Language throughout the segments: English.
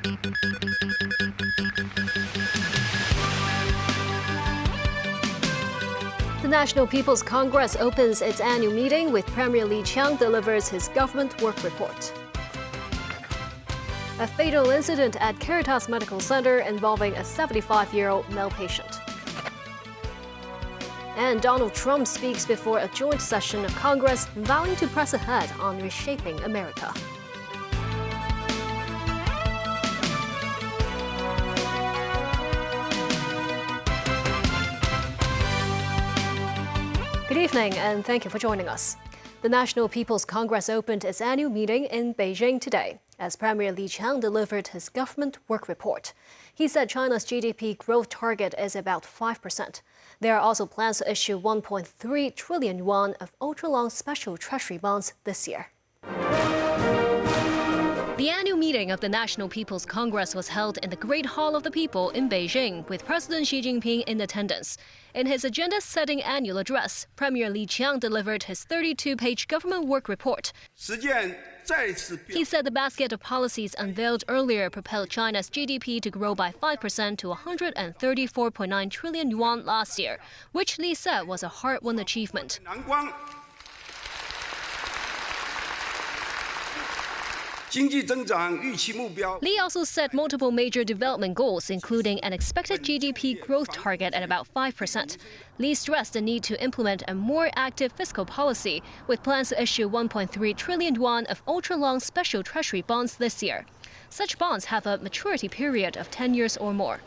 The National People's Congress opens its annual meeting with Premier Li Qiang delivers his government work report. A fatal incident at Caritas Medical Center involving a 75-year-old male patient. And Donald Trump speaks before a joint session of Congress, vowing to press ahead on reshaping America. Good evening, and thank you for joining us. The National People's Congress opened its annual meeting in Beijing today, as Premier Li Qiang delivered his government work report. He said China's GDP growth target is about 5%. There are also plans to issue 1.3 trillion yuan of ultra-long special treasury bonds this year. The annual meeting of the National People's Congress was held in the Great Hall of the People in Beijing, with President Xi Jinping in attendance. In his agenda-setting annual address, Premier Li Qiang delivered his 32-page government work report. He said the basket of policies unveiled earlier propelled China's GDP to grow by 5% to 134.9 trillion yuan last year, which Li said was a hard-won achievement. Li also set multiple major development goals, including an expected GDP growth target at about 5%. Li stressed the need to implement a more active fiscal policy, with plans to issue 1.3 trillion yuan of ultra-long special treasury bonds this year. Such bonds have a maturity period of 10 years or more.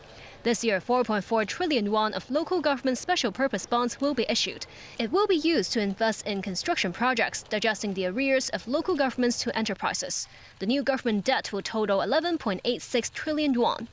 This year, 4.4 trillion yuan of local government special purpose bonds will be issued. It will be used to invest in construction projects, digesting the arrears of local governments to enterprises. The new government debt will total 11.86 trillion yuan.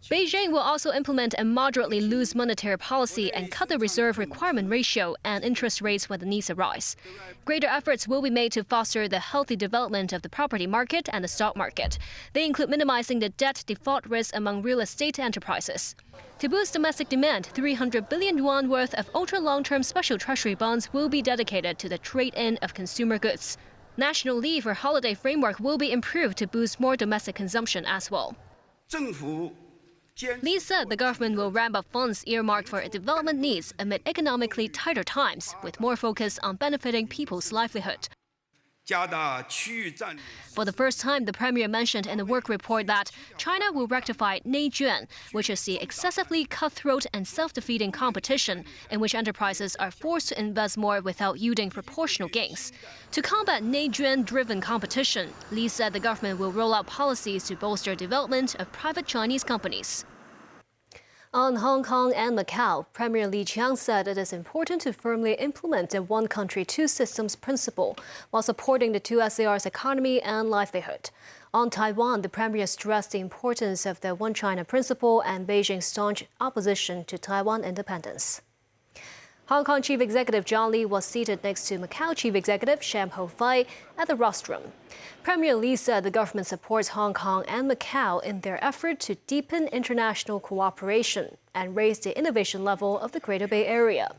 Beijing will also implement a moderately loose monetary policy and cut the reserve requirement ratio and interest rates when the needs arise. Greater efforts will be made to foster the healthy development of the property market and the stock market. They include minimizing the debt default risk among real estate enterprises. To boost domestic demand, 300 billion yuan worth of ultra-long-term special treasury bonds will be dedicated to the trade-in of consumer goods. National leave or holiday framework will be improved to boost more domestic consumption as well. Li said the government will ramp up funds earmarked for development needs amid economically tighter times, with more focus on benefiting people's livelihood. For the first time, the premier mentioned in the work report that China will rectify neijuan, which is the excessively cutthroat and self-defeating competition in which enterprises are forced to invest more without yielding proportional gains. To combat neijuan-driven competition, Li said the government will roll out policies to bolster development of private Chinese companies. On Hong Kong and Macau, Premier Li Qiang said it is important to firmly implement the one country, two systems principle while supporting the two SAR's economy and livelihood. On Taiwan, the premier stressed the importance of the one China principle and Beijing's staunch opposition to Taiwan independence. Hong Kong Chief Executive John Lee was seated next to Macau Chief Executive Sham Ho Fai at the rostrum. Premier Lee said the government supports Hong Kong and Macau in their effort to deepen international cooperation and raise the innovation level of the Greater Bay Area.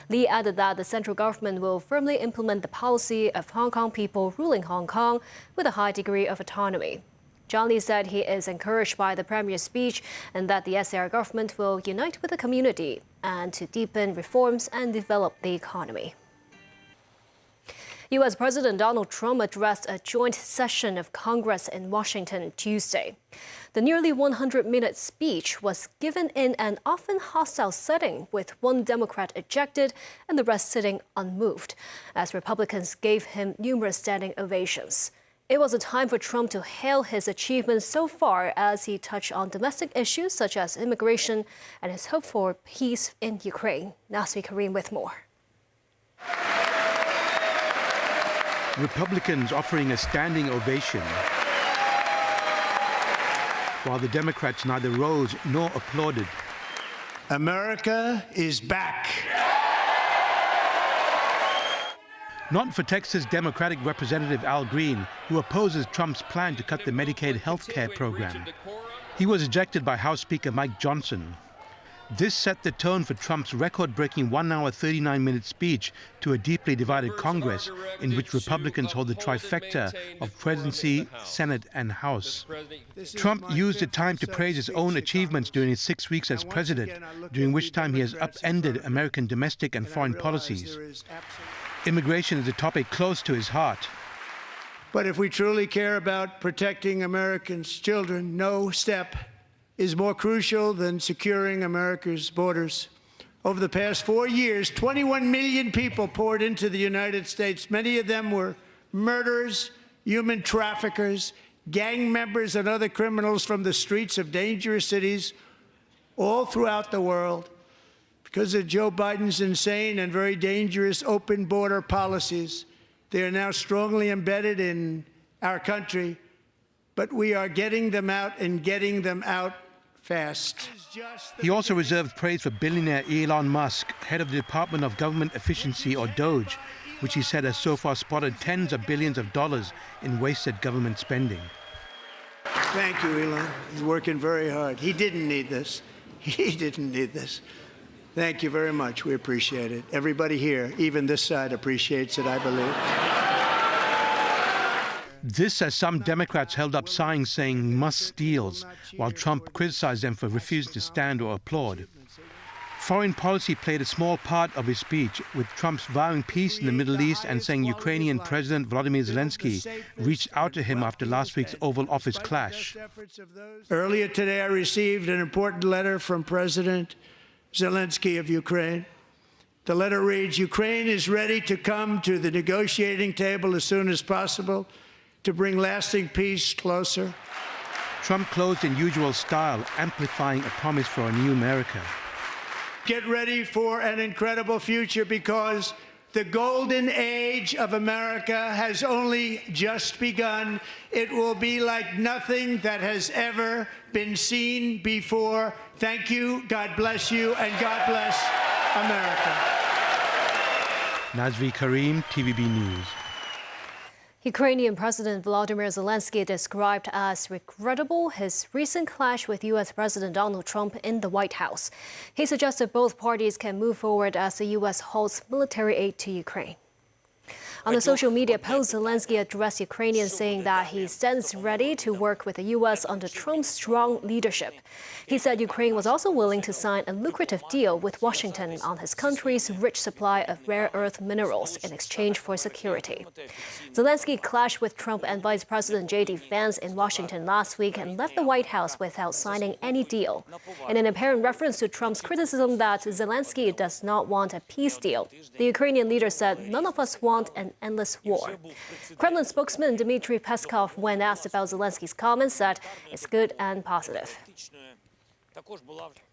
Lee added that the central government will firmly implement the policy of Hong Kong people ruling Hong Kong with a high degree of autonomy. John Lee said he is encouraged by the premier's speech and that the SAR government will unite with the community and to deepen reforms and develop the economy. U.S. President Donald Trump addressed a joint session of Congress in Washington Tuesday. The nearly 100-minute speech was given in an often hostile setting, with one Democrat ejected and the rest sitting unmoved, as Republicans gave him numerous standing ovations. It was a time for Trump to hail his achievements so far as he touched on domestic issues such as immigration and his hope for peace in Ukraine. Nasri Kareem with more. Republicans offering a standing ovation, while the Democrats neither rose nor applauded. America is back. Not for Texas Democratic Representative Al Green, who opposes Trump's plan to cut the Medicaid health care program. He was ejected by House Speaker Mike Johnson. This set the tone for Trump's record-breaking 1 hour 39-minute speech to a deeply divided Congress, in which Republicans hold the trifecta of presidency, Senate, and House. Trump used the time to praise his own achievements during his 6 weeks as president, during which time he has upended American domestic and foreign policies. Immigration is a topic close to his heart. But if we truly care about protecting Americans' children, no step is more crucial than securing America's borders. Over the past 4 years, 21 million people poured into the United States. Many of them were murderers, human traffickers, gang members, and other criminals from the streets of dangerous cities all throughout the world. Because of Joe Biden's insane and very dangerous open border policies, they are now strongly embedded in our country, but we are getting them out and getting them out fast. He also reserved praise for billionaire Elon Musk, head of the Department of Government Efficiency, or DOGE, which he said has so far spotted tens of billions of dollars in wasted government spending. Thank you, Elon. He's working very hard. He didn't need this. He didn't need this. Thank you very much. We appreciate it. Everybody here, even this side, appreciates it, I believe. This as some Democrats held up signs saying "must steals," while Trump criticized them for refusing to stand or applaud. Foreign policy played a small part of his speech, with Trump's vowing peace in the Middle East and saying Ukrainian President Volodymyr Zelensky reached out to him after last week's Oval Office clash. Earlier today, I received an important letter from President Zelensky of Ukraine. The letter reads, "Ukraine is ready to come to the negotiating table as soon as possible to bring lasting peace closer." Trump closed in usual style, amplifying a promise for a new America. Get ready for an incredible future, because the golden age of America has only just begun. It will be like nothing that has ever been seen before. Thank you, God bless you, and God bless America. Nazvi Karim, TVB News. Ukrainian President Volodymyr Zelensky described as regrettable his recent clash with U.S. President Donald Trump in the White House. He suggested both parties can move forward as the U.S. halts military aid to Ukraine. On a social media post, Zelensky addressed Ukrainians, saying that he stands ready to work with the U.S. under Trump's strong leadership. He said Ukraine was also willing to sign a lucrative deal with Washington on his country's rich supply of rare earth minerals in exchange for security. Zelensky clashed with Trump and Vice President J.D. Vance in Washington last week and left the White House without signing any deal. In an apparent reference to Trump's criticism that Zelensky does not want a peace deal, the Ukrainian leader said, "None of us want an endless war." Kremlin spokesman Dmitry Peskov, when asked about Zelensky's comments, said it's good and positive.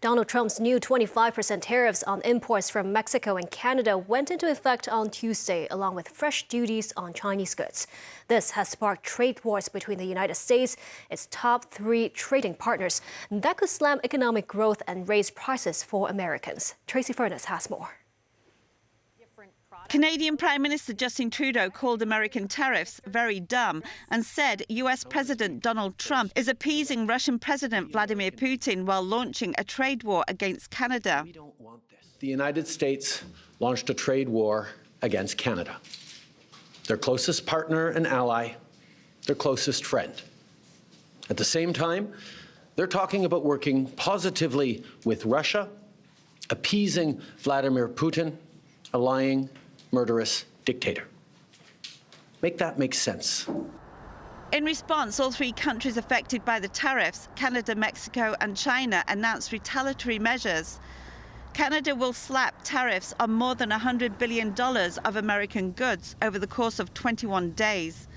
Donald Trump's new 25% tariffs on imports from Mexico and Canada went into effect on Tuesday, along with fresh duties on Chinese goods. This has sparked trade wars between the United States, its top 3 trading partners, that could slam economic growth and raise prices for Americans. Tracy Furness has more. Canadian Prime Minister Justin Trudeau called American tariffs very dumb and said US President Donald Trump is appeasing Russian President Vladimir Putin while launching a trade war against Canada. The United States launched a trade war against Canada, their closest partner and ally, their closest friend. At the same time, they're talking about working positively with Russia, appeasing Vladimir Putin, a lying, murderous dictator. Make that make sense. In response, all 3 countries affected by the tariffs, Canada, Mexico and China, announced retaliatory measures. Canada will slap tariffs on more than $100 billion of American goods over the course of 21 days.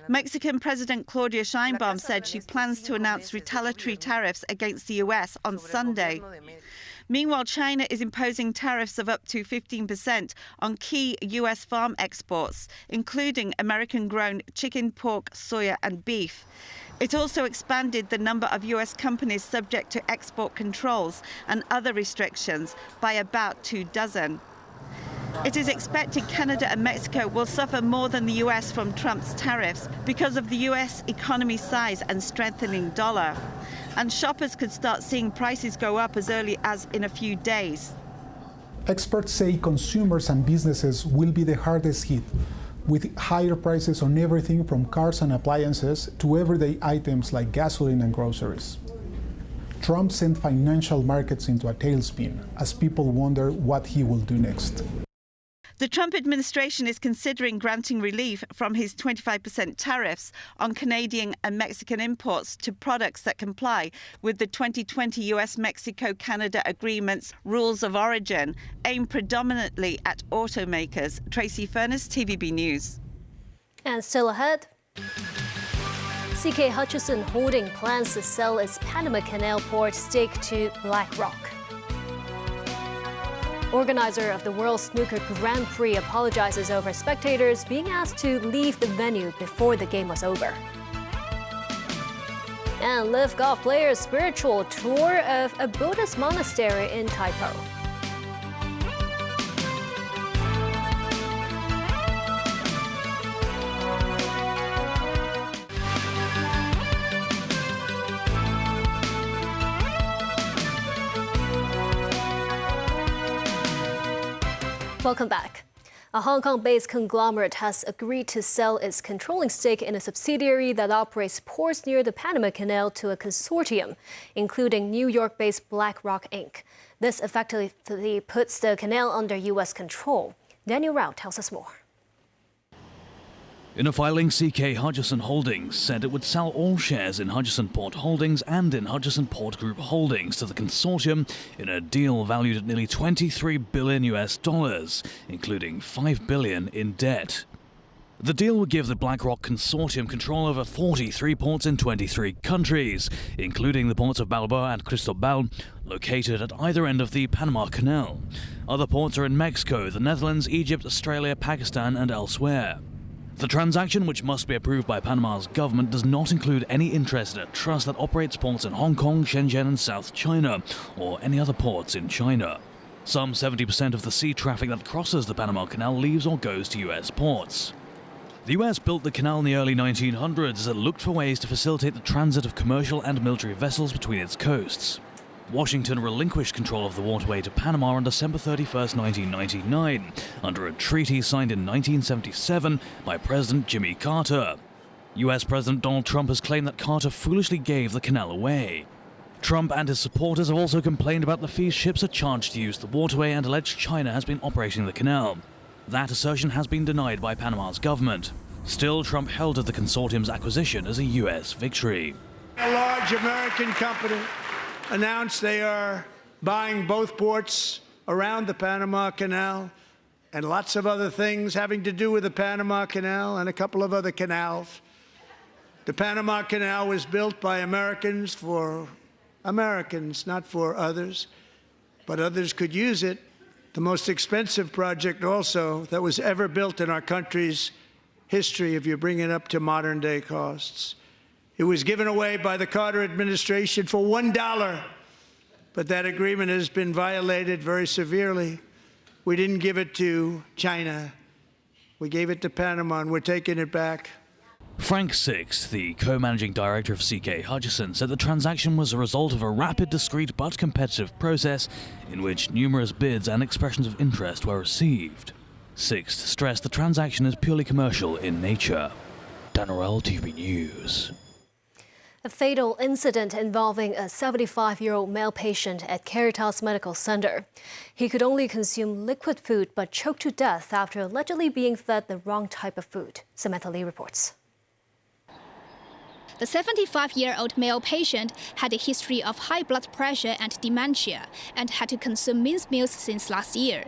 Mexican President Claudia Sheinbaum said she plans to announce retaliatory tariffs against the US on Sunday. Meanwhile, China is imposing tariffs of up to 15% on key US farm exports, including American-grown chicken, pork, soya and beef. It also expanded the number of US companies subject to export controls and other restrictions by about 24. It is expected Canada and Mexico will suffer more than the US from Trump's tariffs because of the US economy's size and strengthening dollar. And shoppers could start seeing prices go up as early as in a few days. Experts say consumers and businesses will be the hardest hit, with higher prices on everything from cars and appliances to everyday items like gasoline and groceries. Trump sent financial markets into a tailspin as people wonder what he will do next. The Trump administration is considering granting relief from his 25% tariffs on Canadian and Mexican imports to products that comply with the 2020 US-Mexico-Canada Agreement's rules of origin, aimed predominantly at automakers. Tracy Furness, TVB News. And still ahead, CK Hutchison Holding plans to sell its Panama Canal port stake to BlackRock. Organizer of the World Snooker Grand Prix apologizes over spectators being asked to leave the venue before the game was over. And LIV Golf players' spiritual tour of a Buddhist monastery in Taipo. Welcome back. A Hong Kong-based conglomerate has agreed to sell its controlling stake in a subsidiary that operates ports near the Panama Canal to a consortium, including New York-based BlackRock Inc. This effectively puts the canal under U.S. control. Daniel Rao tells us more. In a filing, CK Hutchison Holdings said it would sell all shares in Hutchison Port Holdings and in Hutchison Port Group Holdings to the consortium in a deal valued at nearly $23 billion, including $5 billion in debt. The deal would give the BlackRock consortium control over 43 ports in 23 countries, including the ports of Balboa and Cristobal, located at either end of the Panama Canal. Other ports are in Mexico, the Netherlands, Egypt, Australia, Pakistan, and elsewhere. The transaction, which must be approved by Panama's government, does not include any interest in a trust that operates ports in Hong Kong, Shenzhen and South China, or any other ports in China. Some 70% of the sea traffic that crosses the Panama Canal leaves or goes to US ports. The US built the canal in the early 1900s as it looked for ways to facilitate the transit of commercial and military vessels between its coasts. Washington relinquished control of the waterway to Panama on December 31, 1999, under a treaty signed in 1977 by President Jimmy Carter. US President Donald Trump has claimed that Carter foolishly gave the canal away. Trump and his supporters have also complained about the fees ships are charged to use the waterway and alleged China has been operating the canal. That assertion has been denied by Panama's government. Still, Trump heralded the consortium's acquisition as a US victory. A large American company announced they are buying both ports around the Panama Canal and lots of other things having to do with the Panama Canal and a couple of other canals. The Panama Canal was built by Americans for Americans, not for others, but others could use it. The most expensive project also that was ever built in our country's history, if you bring it up to modern day costs. It was given away by the Carter administration for $1, but that agreement has been violated very severely. We didn't give it to China. We gave it to Panama, and we're taking it back. Frank Six, the co-managing director of CK Hutchison, said the transaction was a result of a rapid, discreet but competitive process in which numerous bids and expressions of interest were received. Six stressed the transaction is purely commercial in nature. Dan Orell, TV News. A fatal incident involving a 75-year-old male patient at Caritas Medical Center. He could only consume liquid food but choked to death after allegedly being fed the wrong type of food. Samantha Lee reports. The 75-year-old male patient had a history of high blood pressure and dementia and had to consume minced meals since last year.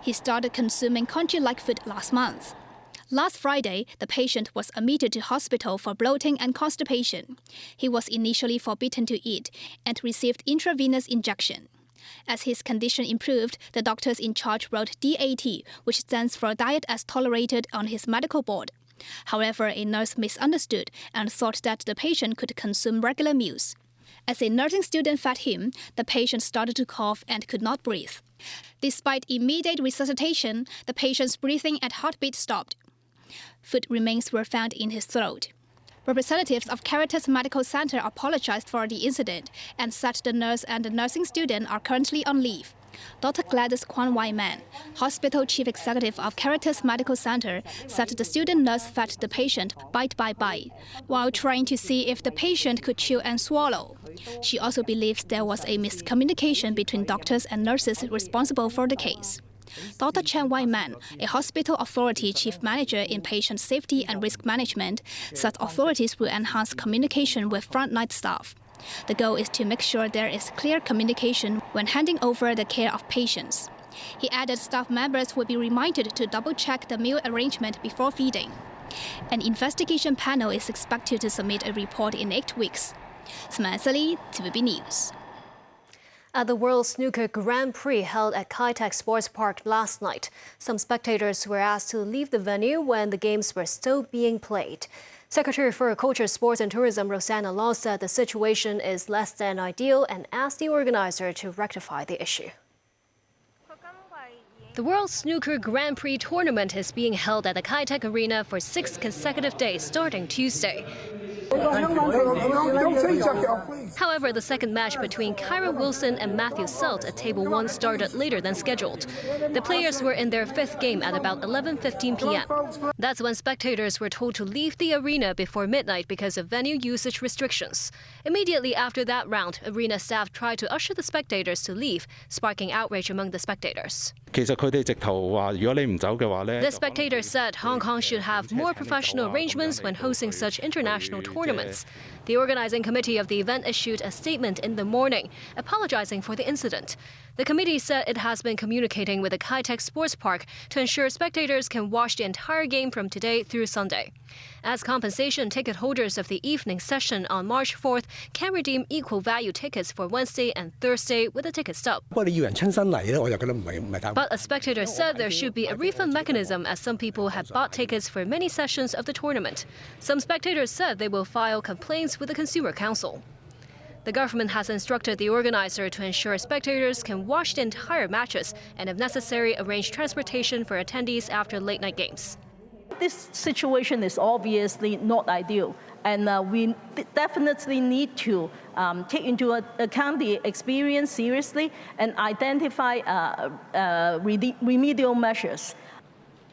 He started consuming congee-like food last month. Last Friday, the patient was admitted to hospital for bloating and constipation. He was initially forbidden to eat and received intravenous injection. As his condition improved, the doctors in charge wrote DAT, which stands for Diet as Tolerated, on his medical board. However, a nurse misunderstood and thought that the patient could consume regular meals. As a nursing student fed him, the patient started to cough and could not breathe. Despite immediate resuscitation, the patient's breathing and heartbeat stopped. Food remains were found in his throat. Representatives of Cantonese Medical Center apologized for the incident and said the nurse and the nursing student are currently on leave. Dr. Gladys Kwan Wai-man, hospital chief executive of Cantonese Medical Center, said the student nurse fed the patient bite by bite, while trying to see if the patient could chew and swallow. She also believes there was a miscommunication between doctors and nurses responsible for the case. Dr. Chen Wai-man, a hospital authority chief manager in patient safety and risk management, said authorities will enhance communication with frontline staff. The goal is to make sure there is clear communication when handing over the care of patients. He added staff members will be reminded to double-check the meal arrangement before feeding. An investigation panel is expected to submit a report in 8 weeks. Samantha Lee, TVB News. At the World Snooker Grand Prix held at Kai-Tak Sports Park last night, some spectators were asked to leave the venue when the games were still being played. Secretary for Culture, Sports and Tourism Rosanna Law said the situation is less than ideal and asked the organizer to rectify the issue. The World Snooker Grand Prix tournament is being held at the Kai-Tak Arena for 6 consecutive days starting Tuesday. However, the second match between Kyron Wilson and Matthew Selt at Table 1 started later than scheduled. The players were in their 5th game at about 11:15 p.m. That's when spectators were told to leave the arena before midnight because of venue usage restrictions. Immediately after that round, arena staff tried to usher the spectators to leave, sparking outrage among the spectators. The spectators said Hong Kong should have more professional arrangements when hosting such international tournaments. The organizing committee of the event issued a statement in the morning, apologizing for the incident. The committee said it has been communicating with the Kai-Tak Sports Park to ensure spectators can watch the entire game from today through Sunday. As compensation, ticket holders of the evening session on March 4th can redeem equal value tickets for Wednesday and Thursday with a ticket stub. But a spectator said there should be a refund mechanism as some people had bought tickets for many sessions of the tournament. Some spectators said they will file complaints with the Consumer Council. The government has instructed the organizer to ensure spectators can watch the entire matches and, if necessary, arrange transportation for attendees after late-night games. This situation is obviously not ideal, and we definitely need to take into account the experience seriously and identify remedial measures.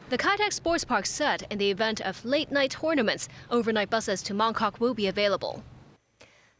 The Kai-Tak Sports Park said in the event of late-night tournaments, overnight buses to Mongkok will be available.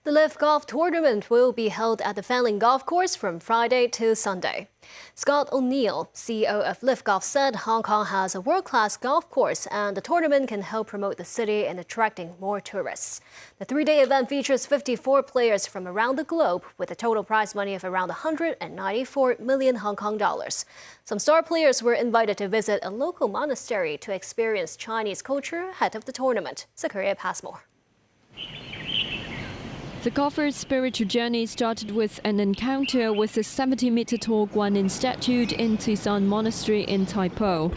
The LIV Golf Tournament will be held at the Fanling Golf Course from Friday to Sunday. Scott O'Neill, CEO of LIV Golf, said Hong Kong has a world-class golf course and the tournament can help promote the city in attracting more tourists. The 3-day event features 54 players from around the globe with a total prize money of around 194 million Hong Kong dollars. Some star players were invited to visit a local monastery to experience Chinese culture ahead of the tournament. Zakaria Passmore. The golfer's spiritual journey started with an encounter with the 70-meter tall Guanyin statue in Tizan Monastery in Taipo.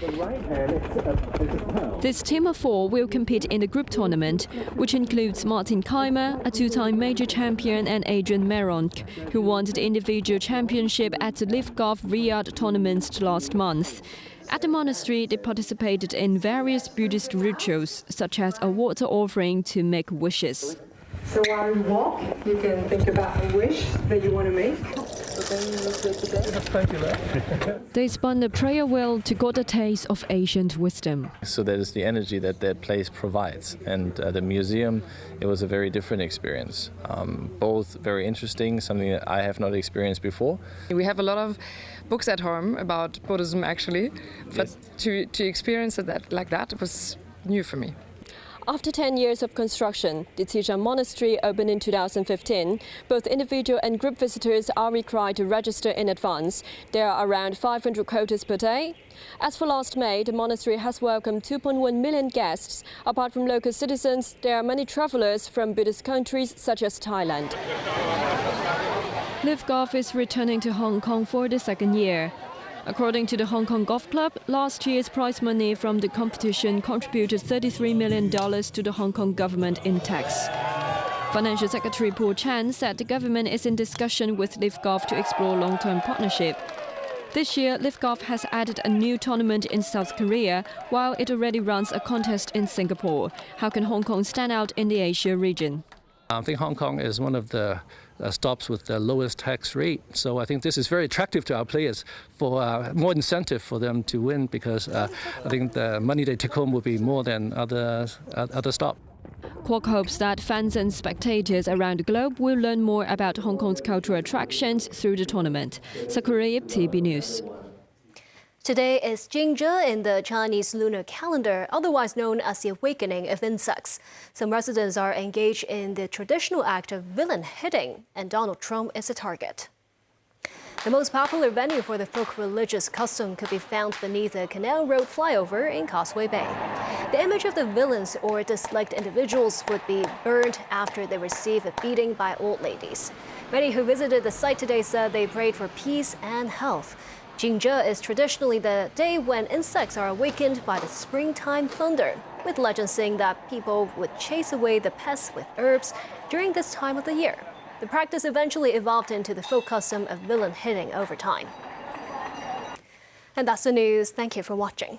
This team of 4 will compete in the group tournament, which includes Martin Keimer, a 2-time major champion, and Adrian Meronk, who won the individual championship at the LIV Golf Riyadh tournament last month. At the monastery, they participated in various Buddhist rituals, such as a water offering to make wishes. So while you walk, you can think about a wish that you want to make. They spun the prayer wheel to get a taste of ancient wisdom. So that is the energy that that place provides. And the museum, it was a very different experience. Both very interesting, something that I have not experienced before. We have a lot of books at home about Buddhism, actually, but yes, to experience it like that was new for me. After 10 years of construction, the Tizhan Monastery opened in 2015. Both individual and group visitors are required to register in advance. There are around 500 quotas per day. As for last May, the monastery has welcomed 2.1 million guests. Apart from local citizens, there are many travelers from Buddhist countries such as Thailand. LIV Golf is returning to Hong Kong for the 2nd year. According to the Hong Kong Golf Club, last year's prize money from the competition contributed $33 million to the Hong Kong government in tax. Financial Secretary Paul Chan said the government is in discussion with LIV Golf to explore long-term partnership. This year, Live Golf has added a new tournament in South Korea, while it already runs a contest in Singapore. How can Hong Kong stand out in the Asia region? I think Hong Kong is one of the stops with the lowest tax rate. So I think this is very attractive to our players for more incentive for them to win, because I think the money they take home will be more than other stops. Kwok hopes that fans and spectators around the globe will learn more about Hong Kong's cultural attractions through the tournament. Sakura Yip, TVB News. Today is Jingzhe in the Chinese lunar calendar, otherwise known as the awakening of insects. Some residents are engaged in the traditional act of villain hitting, and Donald Trump is a target. The most popular venue for the folk religious custom could be found beneath the Canal Road flyover in Causeway Bay. The image of the villains or disliked individuals would be burned after they receive a beating by old ladies. Many who visited the site today said they prayed for peace and health. Jingzhe is traditionally the day when insects are awakened by the springtime thunder, with legends saying that people would chase away the pests with herbs during this time of the year. The practice eventually evolved into the folk custom of villain hitting over time. And that's the news. Thank you for watching.